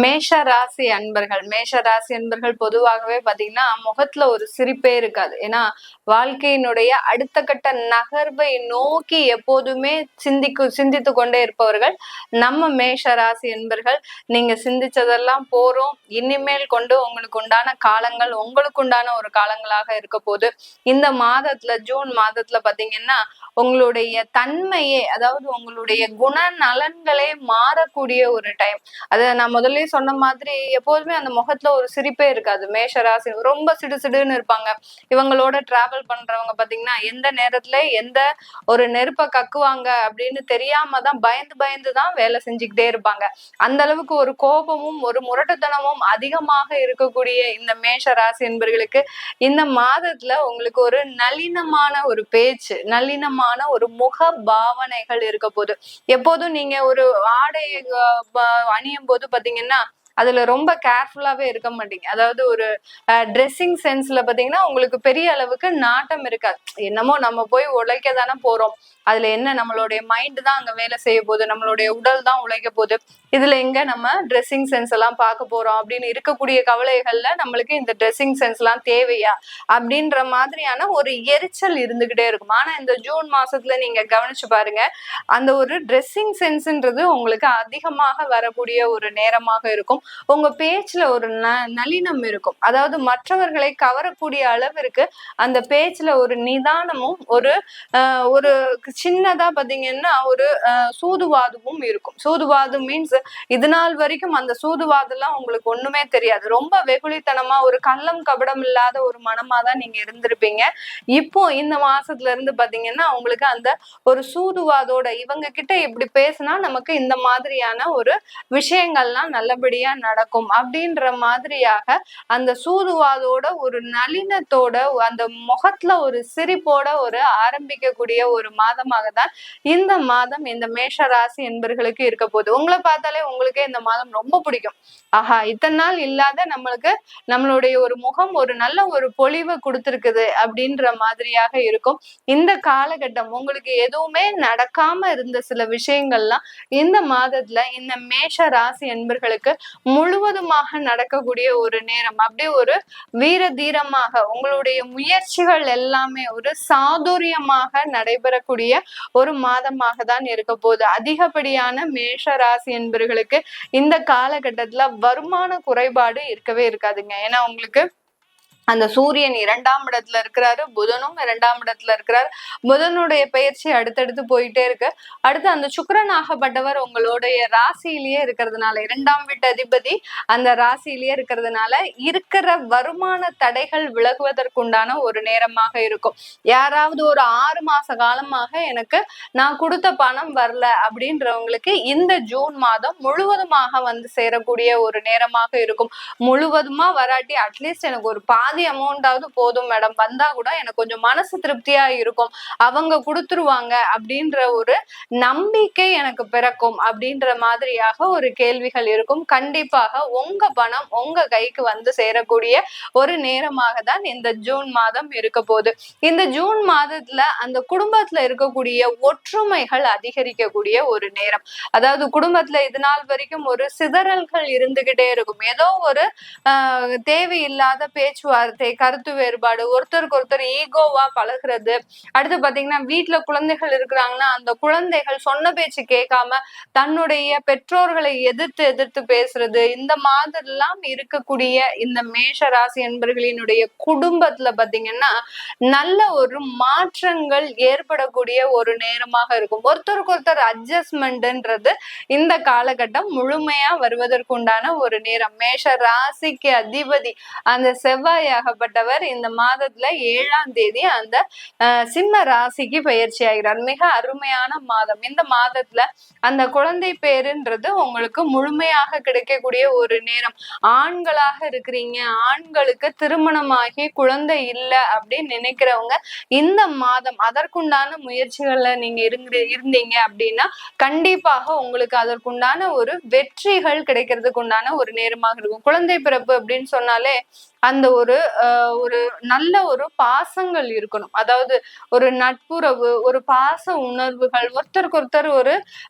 மேஷ ராசி அன்பர்கள் பொதுவாகவே பாத்தீங்கன்னா முகத்துல ஒரு சிரிப்பே இருக்காது. ஏன்னா வாழ்க்கையினுடைய அடுத்த கட்ட நகர்வை நோக்கி எப்போதுமே சிந்தித்து கொண்டே இருப்பவர்கள் நம்ம மேஷ ராசி என்பர்கள். நீங்க சிந்திச்சதெல்லாம் போறோம், இனிமேல் கொண்டு உங்களுக்கு உண்டான காலங்கள் உங்களுக்கு உண்டான ஒரு காலங்களாக இருக்க போது. இந்த மாதத்துல ஜூன் மாதத்துல பாத்தீங்கன்னா உங்களுடைய தன்மையே, அதாவது உங்களுடைய குணநலன்களே மாறக்கூடிய ஒரு டைம். அது நான் முதல்ல சொன்ன மாதிரி எப்போதுமே அந்த முகத்துல ஒரு சிரிப்பே இருக்காது. மேஷராசி ரொம்ப சிடுசிடுன்னு இருப்பாங்க. இவங்களோட டிராவல் பண்றவங்க பாத்தீங்கன்னா எந்த நேரத்துல எந்த ஒரு நெருப்ப கக்குவாங்க அப்படின்னு தெரியாம தான் பயந்துதான் வேலை செஞ்சுக்கிட்டே இருப்பாங்க. அந்த அளவுக்கு ஒரு கோபமும் ஒரு முரட்டுத்தனமும் அதிகமாக இருக்கக்கூடிய இந்த மேஷ ராசி என்பர்களுக்கு இந்த மாதத்துல உங்களுக்கு ஒரு நளினமான ஒரு பேச்சு, நளினமான ஒரு முக பாவனைகள் இருக்க போது. எப்போதும் நீங்க ஒரு ஆடை அணியும் போது பாத்தீங்கன்னா அதுல ரொம்ப கேர்ஃபுல்லாவே இருக்க மாட்டீங்க. அதாவது ஒரு ட்ரெஸ்ஸிங் சென்ஸ்ல பாத்தீங்கன்னா உங்களுக்கு பெரிய அளவுக்கு நாட்டம் இருக்காது. என்னமோ நம்ம போய் உழைக்க தானே போறோம், அதுல என்ன நம்மளுடைய மைண்ட் தான் அங்க வேலை செய்ய போகுது, நம்மளுடைய உடல் தான் உழைக்க போகுது, இதுல எங்க நம்ம ட்ரெஸ்ஸிங் சென்ஸ் எல்லாம் பார்க்க போறோம் அப்படின்னு இருக்கக்கூடிய கவலைகள்ல நம்மளுக்கு இந்த ட்ரெஸ்ஸிங் சென்ஸ் எல்லாம் தேவையா அப்படின்ற மாதிரியான ஒரு எரிச்சல் இருந்துகிட்டே இருக்கும். ஆனா இந்த ஜூன் மாசத்துல நீங்க கவனிச்சு பாருங்க, அந்த ஒரு ட்ரெஸ்ஸிங் சென்ஸ்ன்றது உங்களுக்கு அதிகமாக வரக்கூடிய ஒரு நேரமாக இருக்கும். உங்க பேச்சுல ஒரு நளினம் இருக்கும். அதாவது மற்றவர்களை கவரக்கூடிய அளவிற்கு அந்த பேச்சுல ஒரு நிதானமும் ஒரு சின்னதா பாத்தீங்கன்னா ஒரு சூதுவாதமும் இருக்கும். சூதுவாதம் மீன்ஸ் இது நாள் வரைக்கும் அந்த சூதுவாதம் எல்லாம் உங்களுக்கு ஒண்ணுமே தெரியாது. ரொம்ப வெகுளித்தனமா ஒரு கள்ளம் கபடம் இல்லாத ஒரு மனமா தான் நீங்க இருந்திருப்பீங்க. இப்போ இந்த மாசத்துல இருந்து பாத்தீங்கன்னா உங்களுக்கு அந்த ஒரு சூதுவாதோட இவங்க கிட்ட இப்படி பேசினா நமக்கு இந்த மாதிரியான ஒரு விஷயங்கள்லாம் நல்லபடியா நடக்கும் அப்படின்ற மாதிரியாக அந்த சூதுவாதோட ஒரு நளினத்தோட அந்த முகத்துல ஒரு சிரிப்போட ஒரு ஆரம்பிக்கக்கூடிய ஒரு மாதமாக தான் இந்த மாதம் இந்த மேஷ ராசி என்பர்களுக்கு இருக்க போகுது. உங்களை பார்த்தாலே உங்களுக்கே இந்த மாதம் ரொம்ப பிடிக்கும். ஆஹா, இத்தனை நாள் இல்லாத நம்மளுடைய ஒரு முகம் ஒரு நல்ல ஒரு பொலிவை கொடுத்திருக்குது அப்படின்ற மாதிரியாக இருக்கும். இந்த காலகட்டம் உங்களுக்கு எதுவுமே நடக்காம இருந்த சில விஷயங்கள்லாம் இந்த மாதத்துல இந்த மேஷ ராசி என்பர்களுக்கு முழுவதுமாக நடக்கக்கூடிய ஒரு நேரம். அப்படியே ஒரு வீர தீரமாக உங்களுடைய முயற்சிகள் எல்லாமே ஒரு சாதுரியமாக நடைபெறக்கூடிய ஒரு மாதமாக தான் இருக்க போகுது. அதிகப்படியான மேஷ ராசி என்பர்களுக்கு இந்த காலகட்டத்துல வருமான குறைபாடு இருக்கவே இருக்காதுங்க. ஏன்னா உங்களுக்கு அந்த சூரியன் 2ஆம் இடத்துல இருக்கிறாரு, புதனும் 2ஆம் இடத்துல இருக்கிறாரு. புதனுடைய பயிற்சி அடுத்தடுத்து போயிட்டே இருக்கு. அடுத்து அந்த சுக்கிரன் ஆகப்பட்டவர் உங்களுடைய ராசியிலேயே இருக்கிறதுனால, 2ஆம் வீட்டு அதிபதி அந்த ராசியிலேயே இருக்கிறதுனால இருக்கிற வருமான தடைகள் விலகுவதற்குண்டான ஒரு நேரமாக இருக்கும். யாராவது ஒரு 6 மாச காலமாக எனக்கு நான் கொடுத்த பணம் வரல அப்படின்றவங்களுக்கு இந்த ஜூன் மாதம் முழுவதுமாக வந்து சேரக்கூடிய ஒரு நேரமாக இருக்கும். முழுவதுமா வராட்டி அட்லீஸ்ட் எனக்கு ஒரு பாதி அமௌண்டாவது போதும் மேடம், வந்தா கூட எனக்கு கொஞ்சம் மனசு திருப்தியா இருக்கும், அவங்க கொடுத்துருவாங்க அப்படின்ற ஒரு நம்பிக்கை எனக்கு பிறக்கும் அப்படின்ற மாதிரியாக ஒரு கேள்விகள் இருக்கும். கண்டிப்பாக உங்க பணம் உங்க கைக்கு வந்து சேரக்கூடிய ஒரு நேரமாக தான் இந்த ஜூன் மாதம் இருக்க போகுது. இந்த ஜூன் மாதத்துல அந்த குடும்பத்துல இருக்கக்கூடிய ஒற்றுமைகள் அதிகரிக்கக்கூடிய ஒரு நேரம். அதாவது குடும்பத்துல இது நாள் வரைக்கும் ஒரு சிதறல்கள் இருந்துகிட்டே இருக்கும். ஏதோ ஒரு தேவையில்லாத பேச்சுவார்த்தை, கருத்து வேறுபாடு, ஒருத்தருக்கு ஒருத்தர் ஈகோவா பழகுறது. அடுத்து பாத்தீங்கன்னா வீட்டுல குழந்தைகள் இருக்கிறாங்கன்னா அந்த குழந்தைகள் சொன்ன பேச்சு கேட்காம தன்னுடைய பெற்றோர்களை எதிர்த்து பேசுறது, இந்த மாதிரிலாம் இருக்கக்கூடிய இந்த மேஷ ராசி என்பர்களினுடைய குடும்பத்துல பாத்தீங்கன்னா நல்ல ஒரு மாற்றங்கள் ஏற்படக்கூடிய ஒரு நேரமாக இருக்கும். ஒருத்தருக்கு ஒருத்தர் அட்ஜஸ்ட்மெண்ட்ன்றது இந்த காலகட்டம் முழுமையா வருவதற்குண்டான ஒரு நேரம். மேஷ ராசிக்கு அதிபதி அந்த செவ்வாயாகப்பட்டவர் இந்த மாதத்துல 7ஆம் தேதி அந்த சிம்ம ராசிக்கு பயிற்சி ஆகிறார். மிக அருமையான மாதம். இந்த மாதத்துல அந்த குழந்தை பேருன்றது உங்களுக்கு முழுமையாக கிடைக்கக்கூடிய ஒரு நேரம். ஆண்களாக இருக்கிறீங்க, ஆண்களுக்கு திருமணமாகி குழந்தை இல்லை அப்படின்னு நினைக்கிறவங்க இந்த மாதம் அதற்குண்டான முயற்சிகள்ல நீங்க இருந்தீங்க அப்படின்னா கண்டிப்பாக உங்களுக்கு அதற்குண்டான ஒரு வெற்றிகள் கிடைக்கிறதுக்கு உண்டான ஒரு நேரமாக இருக்கும். குழந்தை பிறப்பு அப்படின்னு சொன்னாலே அந்த ஒரு நல்ல ஒரு பாசங்கள் இருக்கணும். அதாவது ஒரு நட்புறவு, ஒரு பாச உணர்வுகள், ஒருத்தருக்கு ஒருத்தர் ஒரு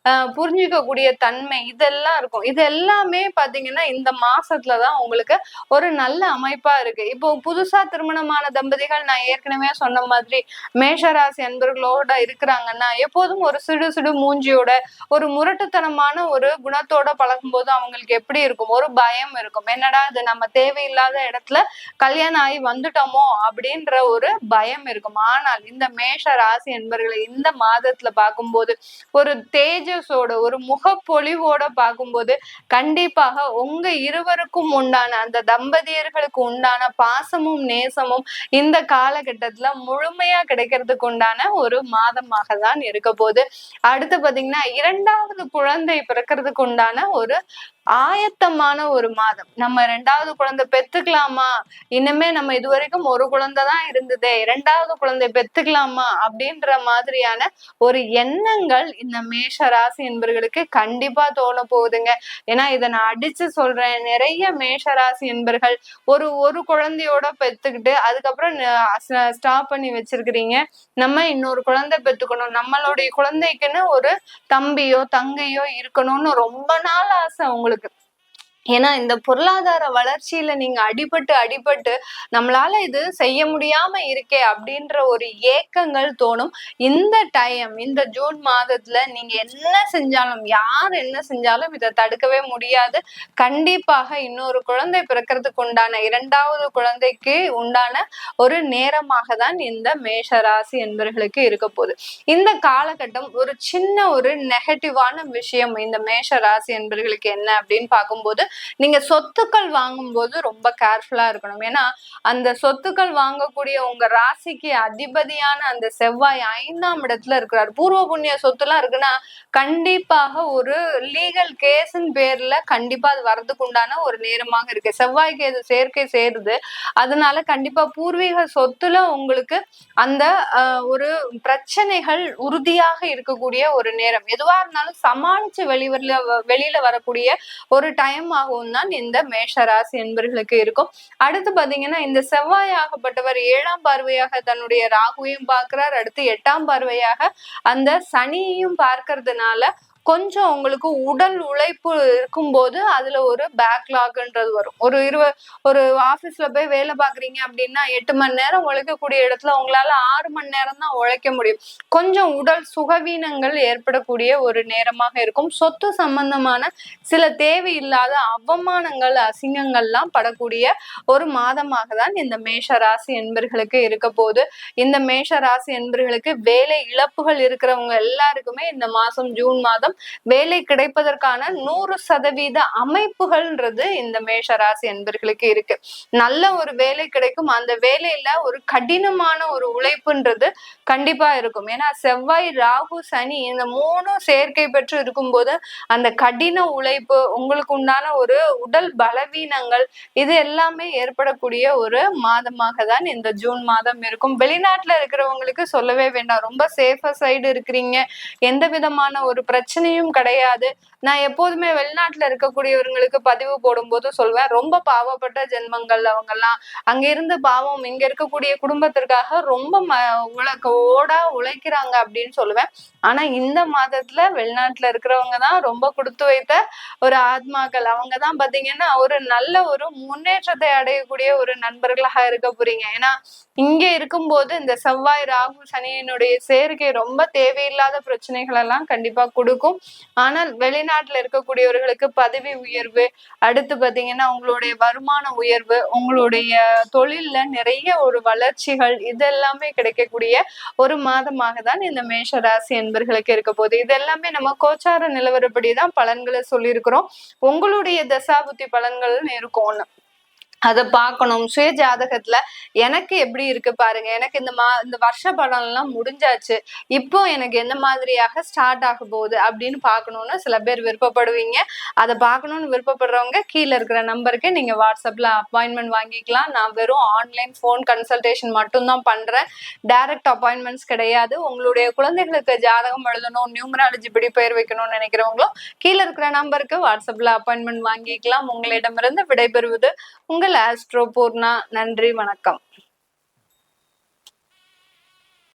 புரிஞ்சுக்கக்கூடிய தன்மை, இதெல்லாம் இருக்கும். இது எல்லாமே பாத்தீங்கன்னா இந்த மாசத்துலதான் உங்களுக்கு ஒரு நல்ல அமைப்பா இருக்கு. இப்போ புதுசா திருமணமான தம்பதிகள், நான் ஏற்கனவே சொன்ன மாதிரி மேஷராசி அன்பர்களோட இருக்கிறாங்கன்னா, எப்போதும் ஒரு சிடு சிடு மூஞ்சியோட, ஒரு முரட்டுத்தனமான ஒரு குணத்தோட பழகும் போது அவங்களுக்கு எப்படி இருக்கும்? ஒரு பயம் இருக்கும். என்னடா இது, நம்ம தேவையில்லாத இடத்துல கல்யாணம் ஆகி வந்துட்டோமோ அப்படின்ற ஒரு பயம் இருக்கும். ஆனால் இந்த மேஷ ராசி என்பர்களை இந்த மாதத்துல பார்க்கும்போது, ஒரு தேஜஸோட, ஒரு முகப்பொலிவோட பார்க்கும்போது கண்டிப்பாக உங்க இருவருக்கும் உண்டான, அந்த தம்பதியர்களுக்கு உண்டான பாசமும் நேசமும் இந்த காலகட்டத்துல முழுமையா கிடைக்கிறதுக்கு உண்டான ஒரு மாதமாக தான் இருக்க போகுது. அடுத்து பாத்தீங்கன்னா இரண்டாவது குழந்தை பிறக்கிறதுக்கு உண்டான ஒரு ஆயத்தமான ஒரு மாதம். நம்ம ரெண்டாவது குழந்தை பெத்துக்கலாமா, இனிமே நம்ம இதுவரைக்கும் ஒரு குழந்தை தான் இருந்ததே, இரண்டாவது குழந்தை பெத்துக்கலாமா அப்படின்ற மாதிரியான ஒரு எண்ணங்கள் இந்த மேஷ ராசி என்பர்களுக்கு கண்டிப்பா தோண போகுதுங்க. ஏன்னா இதை நான் அடிச்சு சொல்றேன், நிறைய மேஷ ராசி என்பர்கள் ஒரு குழந்தையோட பெத்துக்கிட்டு அதுக்கப்புறம் ஸ்டாப் பண்ணி வச்சிருக்கிறீங்க. நம்ம இன்னொரு குழந்தை பெத்துக்கணும், நம்மளுடைய குழந்தைக்குன்னு ஒரு தம்பியோ தங்கையோ இருக்கணும்னு ரொம்ப நாள் ஆசை உங்களுக்கு. ஏன்னா இந்த பொருளாதார வளர்ச்சியில நீங்க அடிபட்டு நம்மளால இது செய்ய முடியாம இருக்கே அப்படின்ற ஒரு ஏக்கங்கள் தோணும். இந்த டைம், இந்த ஜூன் மாதத்துல நீங்க என்ன செஞ்சாலும், யார் என்ன செஞ்சாலும் இதை தடுக்கவே முடியாது. கண்டிப்பாக இன்னொரு குழந்தை பிறக்கிறதுக்கு உண்டான, இரண்டாவது குழந்தைக்கு உண்டான ஒரு நேரமாக தான் இந்த மேஷ ராசி என்பவர்களுக்கு இருக்க போகுது. இந்த காலகட்டம் ஒரு சின்ன ஒரு நெகட்டிவான விஷயம் இந்த மேஷ ராசி என்பவர்களுக்கு என்ன அப்படின்னு பார்க்கும்போது, நீங்க சொத்துக்கள் வாங்கும் போது ரொம்ப கேர்ஃபுல்லா இருக்கணும். ஏன்னா அந்த சொத்துக்கள் வாங்கக்கூடிய உங்க ராசிக்கு அதிபதியான அந்த செவ்வாய் 5ஆம் இடத்துல இருக்கிறார். பூர்வ புண்ணிய சொத்து எல்லாம் இருக்குன்னா கண்டிப்பாக ஒரு லீகல் கேஸின் பேர்ல கண்டிப்பா அது வரதுக்கு உண்டான ஒரு நேரமாக இருக்கு. செவ்வாய்க்கு எது சேர்க்கை சேருது, அதனால கண்டிப்பா பூர்வீக சொத்துல உங்களுக்கு அந்த ஒரு பிரச்சனைகள் உறுதியாக இருக்கக்கூடிய ஒரு நேரம். எதுவா இருந்தாலும் சமாளிச்சு வெளியில வரக்கூடிய ஒரு டைம் ஆகும் தான் இந்த மேஷ ராசி என்பர்களுக்கு இருக்கும். அடுத்து பாத்தீங்கன்னா இந்த செவ்வாய் ஆகப்பட்டவர் 7ஆம் பார்வையாக தன்னுடைய ராகுவையும் பார்க்கிறார். அடுத்து 8ஆம் பார்வையாக அந்த சனியையும் பார்க்கறதுனால கொஞ்சம் உங்களுக்கு உடல் உழைப்பு இருக்கும்போது அதுல ஒரு பேக்லாக்ன்றது வரும். ஒரு ஆபீஸ்ல போய் வேலை பாக்குறீங்க அப்படின்னா 8 மணி நேரம் உழைக்கக்கூடிய இடத்துல உங்களால 6 மணி நேரம் தான் உழைக்க முடியும். கொஞ்சம் உடல் சுகவீனங்கள் ஏற்படக்கூடிய ஒரு நேரமாக இருக்கும். சொத்து சம்பந்தமான சில தேவையில்லாத அவமானங்கள், அசிங்கங்கள்லாம் படக்கூடிய ஒரு மாதமாக தான் இந்த மேஷ ராசி என்பர்களுக்கு இருக்க போகுது. இந்த மேஷ ராசி என்பர்களுக்கு வேலை இழப்புகள் இருக்கிறவங்க எல்லாருக்குமே இந்த மாசம் ஜூன் மாதம் வேலை கிடைப்பதற்கான 100% அமைப்புகள்ன்றது இந்த மேஷ ராசி என்பர்களுக்கு இருக்கு. நல்ல ஒரு வேலை கிடைக்கும். அந்த வேலையில ஒரு கடினமான ஒரு உழைப்புன்றது கண்டிப்பா இருக்கும். ஏன்னா செவ்வாய், ராகு, சனி இந்த 3 சேர்க்கை பெற்று இருக்கும்போது அந்த கடின உழைப்பு, உங்களுக்கு உண்டான ஒரு உடல் பலவீனங்கள், இது எல்லாமே ஏற்படக்கூடிய ஒரு மாதமாக தான் இந்த ஜூன் மாதம் இருக்கும். வெளிநாட்டுல இருக்கிறவங்களுக்கு சொல்லவே வேண்டாம், ரொம்ப சேஃபர் சைடு இருக்கிறீங்க, எந்த விதமான ஒரு பிரச்சனையும் கிடையாது. நான் எப்போதுமே வெளிநாட்டுல இருக்கக்கூடியவர்களுக்கு பதிவு போடும்போது சொல்வேன், ரொம்ப பாவப்பட்ட ஜென்மங்கள் அவங்க எல்லாம். அங்க இருந்து பாவம் இங்க இருக்கக்கூடிய குடும்பத்திற்காக ரொம்ப உழைக்கிறாங்க அப்படின்னு சொல்லுவேன். ஆனா இந்த மாதத்துல வெளிநாட்டுல இருக்கிறவங்க தான் ரொம்ப கொடுத்து வைத்த ஒரு ஆத்மாக்கள். அவங்கதான் பாத்தீங்கன்னா ஒரு நல்ல ஒரு முன்னேற்றத்தை அடையக்கூடிய ஒரு நண்பர்களாக இருக்க போறீங்க. ஏன்னா இங்க இருக்கும்போது இந்த செவ்வாய், ராகு, சனியினுடைய சேர்க்கை ரொம்ப தேவையில்லாத பிரச்சனைகள் எல்லாம் கண்டிப்பா கொடுக்கும். ஆனால் வெளிநாட்டுல இருக்கக்கூடியவர்களுக்கு பதவி உயர்வு, அடுத்து பாத்தீங்கன்னா உங்களுடைய வருமான உயர்வு, உங்களுடைய தொழில்ல நிறைய ஒரு வளர்ச்சிகள், இதெல்லாமே கிடைக்கக்கூடிய ஒரு மாதமாக தான் இந்த மேஷ ராசி என்பர்களுக்கு இருக்க போகுது. இது எல்லாமே நம்ம கோச்சார நிலவரப்படிதான் பலன்களை சொல்லியிருக்கிறோம். உங்களுடைய தசாபுத்தி பலன்கள்னு இருக்கும் ஒண்ணு, அதை பார்க்கணும். சுய ஜாதகத்துல எனக்கு எப்படி இருக்கு பாருங்க, எனக்கு இந்த வருஷ பலன் எல்லாம் முடிஞ்சாச்சு, இப்போ எனக்கு எந்த மாதிரியாக ஸ்டார்ட் ஆக போகுது அப்படின்னு பார்க்கணும்னு சில பேர் விருப்பப்படுவீங்க. அதை பார்க்கணும்னு விருப்பப்படுறவங்க கீழே இருக்கிற நம்பருக்கு நீங்க வாட்ஸ்அப்ல அப்பாயின்மெண்ட் வாங்கிக்கலாம். நான் வெறும் ஆன்லைன் போன் கன்சல்டேஷன் மட்டும்தான் பண்றேன், டைரக்ட் அப்பாயின்மெண்ட்ஸ் கிடையாது. உங்களுடைய குழந்தைகளுக்கு ஜாதகம் எழுதணும், நியூமராலஜி படி பெயர் வைக்கணும்னு நினைக்கிறவங்களும் கீழே இருக்கிற நம்பருக்கு வாட்ஸ்அப்ல அப்பாயின்மெண்ட் வாங்கிக்கலாம். உங்களிடமிருந்து விடைபெறுவது உங்கள் உங்கள் ஆஸ்ட்ரோ பூர்ணா. நன்றி, வணக்கம்.